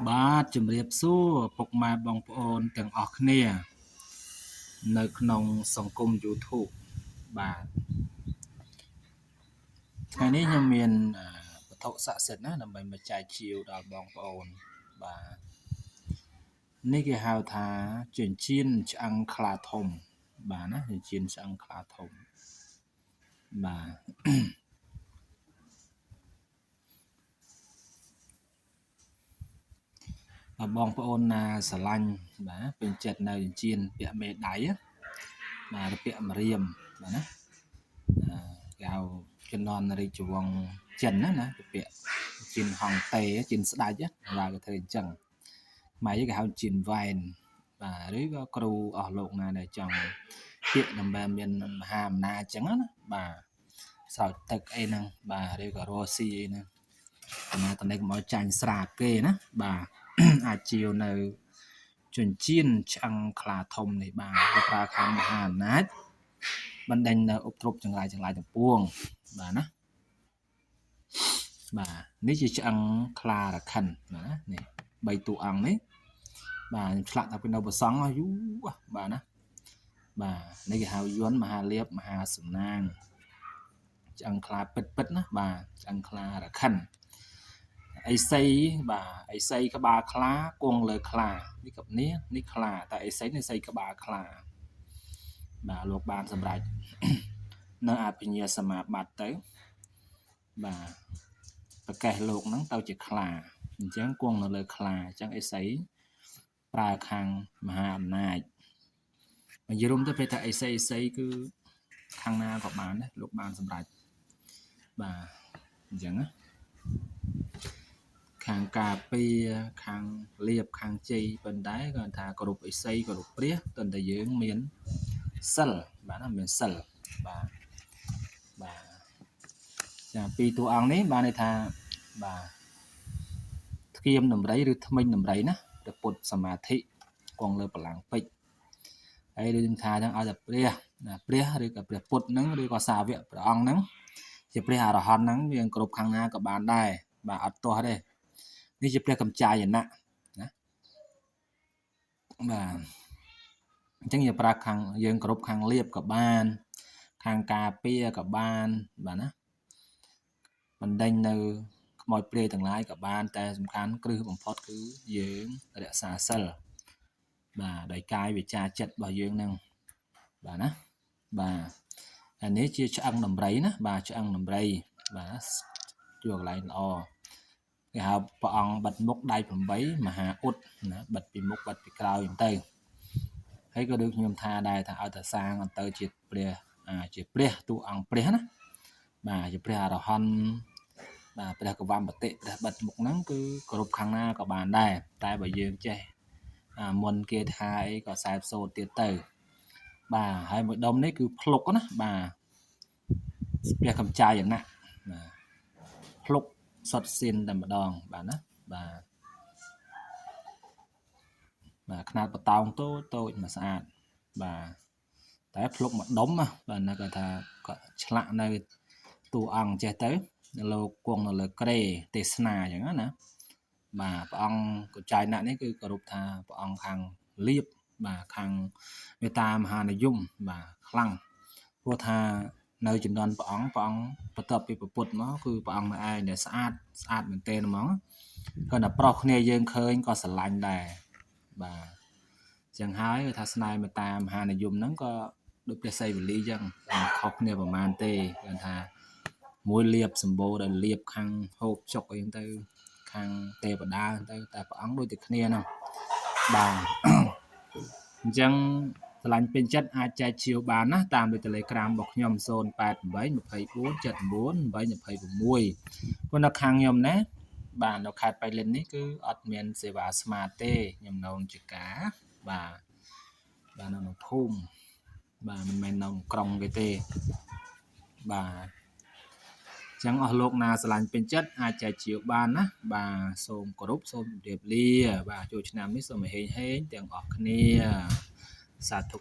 បាទជំរាបសួរពុកម៉ែបងប្អូនទាំងអស់គ្នានៅក្នុងសង្គម YouTube បាទថ្ងៃនេះខ្ញុំមានវត្ថុស័ក្តិសិទ្ធិណាដើម្បីមកចែកជាវដល់បងប្អូនបាទនេះគេហៅថាចិញ្ចៀនឆ្អឹងខ្លាធំបាទណាចិញ្ចៀនឆ្អឹងខ្លាធំបាទបងប្អូនណាស្រឡាញ់បាទពេញចិត្តនៅចិញ្ចៀនពាក់មេដៃបាទពាក់ម្រាមបាទណាគេហៅជំនាន់រាជវង្សចិនណាពាក់ជាហងតេជាស្ដេចបាទគេធ្វើអញ្ចឹងម៉ែគេហៅជាវ៉ែនបាទឬក៏គ្រូអស់លោកណាដែលចង់ពាក្យដើម្បីមានមហាអំណាចអញ្ចឹងណាបាទស្រោចទឹកអីហ្នឹងបាទឬក៏រស់ស៊ីអីហ្នឹងតំណែងមកចាញ់ស្រាបគេណាបាទអាចជាវនៅចិញ្ចៀនឆ្អឹងខ្លាធំនេះបាទប្រើខាងមហាអំណាចបណ្ដេញនៅឧបទ្រពចង្រៃទាំងពួងបាទណាបាទនេះជាឆ្អឹងខ្លារខិនណានេះ3តួអង្គនេះបាទខ្ញុំឆ្លាក់តាពីនៅប្រសង់យូរបាទណាបាទនេះគេហៅយន្តមហាលៀបមហាសំណាងឆ្អឹងខ្លាពិតណាបាទឆ្អឹងខ្លារខិនអីសីបាទអីសីក្បាលខ្លាគង់លើខ្លានេះកនេះនេះខ្លាតែអីសីនេះសីក្បាលខ្លាបាទលោកបានសម្រេចនៅអភិញ្ញាសមាបត្តិទៅបាទប្រកេះលោកហ្នឹងទៅជាខ្លាអញ្ចឹងគង់នៅលើខ្លាអញ្ចឹងអីសីប្រើខាងមហាអំណាចនិយាយរួមទៅពេលថាអីសីគឺខាងណាក៏បានដែរលោកបានសម្រេចបាទអញ្ចឹងណាខាងការពារខាងលៀបខាងជ័យប៉ុន្តែគាត់ថាគ្រប់អិសីគ្រប់ព្រះតន្តែយើងមានសិលបាទណាមានសិលបាទចាពីរតួអង្គនេះបានន័យថាបាទធ្គាមដំរីឬថ្មិញដំរីណាព្រះពុទ្ធសមាធិគង់លើបលាំងពេជ្រហើយរឿងថាហ្នឹងឲ្យតែព្រះឬក៏ព្រះពុទ្ធហ្នឹងឬក៏សាវកព្រះអង្គហ្នឹងជាព្រះអរហន្តហ្នឹងវាគ្រប់ខាងណាក៏បានដែរបាទអត់ទាស់ទេនេះជាព្រះកម្ចាយណៈណាបាទអញ្ចឹងយើងប្រើខាងយើងគ្រប់ខាងលៀបក៏បានខាងការពារក៏បានបាទណាបណ្ដេញនៅខ្មោចព្រាយទាំងឡាយក៏បានតែសំខាន់គ្រឹះបំផុតគឺយើងរក្សាសិលបាទដោយកាយវាចាចិត្តរបស់យើងនឹងបាទណាបាទអានេះជាឆ្អឹងដំរីណាបាទឆ្អឹងដំរីបាទជួកន្លែងល្អគេហៅព្រះអង្គបិទមុខដៃ8មហាឧត្តណាបិទពីមុខបិទពីក្រោយទៅហើយក៏ដូចខ្ញុំថាដែរថាឲ្យតែសាងអន្តើជាព្រះទូអង្គព្រះណាបាទជាព្រះអរហន្តបាទព្រះកវមបតិព្រះបិទមុខហ្នឹងគឺគ្រប់ខាងណាក៏បានដែរតែបើយើងចេះមុនគេថាអីក៏សែបសូត្រទៀតទៅបាទហើយមួយដុំនេះគឺភ្លុកណាបាទព្រះកម្ចាយណៈបាទភ្លុកសុតសៀនតែម្ដងបាទណាបាទຂະຫນាតបតោងតូចមកស្អាតបាទតែភ្លុកមួយដុំបាទណាគាត់ថាគាត់ឆ្លាក់នៅតួអង្គចេះទៅលោកគង់នៅលើក្រេទេសនាអញ្ចឹងណាបាទព្រះអង្គកញ្ចៃណៈនេះគឺគោរពថាព្រះអង្គខាងលៀបបាទខាងមេត្តាមហានិយមបាទខ្លាំងព្រោះថានៅចំនួនព្រះអង្គបន្ទាប់ពីពុទ្ធមកគឺព្រះអង្គនៅឯងដែលស្អាតមែនទែនហ្មងគាត់តែប្រុសគ្នាយើងឃើញក៏ស្រឡាញ់ដែរបាទចឹងហើយគឺថាស្នេហ៍មេត្តាមហានិយមហ្នឹងក៏ដូចព្រះសីវលីចឹងខុសគ្នាប្រហែលទេគាត់ថាមួយលៀបសម្បូរដល់លៀបខាងហូបចុកអីទៅខាងទេវតាទៅតែព្រះអង្គដូចតែគ្នាហ្នឹងបាទអញ្ចឹងឆ្លាញ់ពេញចិត្តអាចចែកជាវបានណាតាមលេខ Telegram របស់ខ្ញុំ088 24 79 826ព្រោះនៅខាងខ្ញុំណាបាទនៅខេត្តបៃលិននេះគឺអត់មានសេវាស្មាតទេខ្ញុំនៅជាការបាទនៅក្នុងភូមិបាទមិនមែននៅក្រុងគេទេបាទចឹងអស់លោកណាស្រឡាញ់ពេញចិត្តអាចចែកជាវបានណាបាទសូមគោរពសូមជម្រាបលាបាទចូលឆ្នាំនេះសូមហេងទាំងអស់គ្នាសាធុ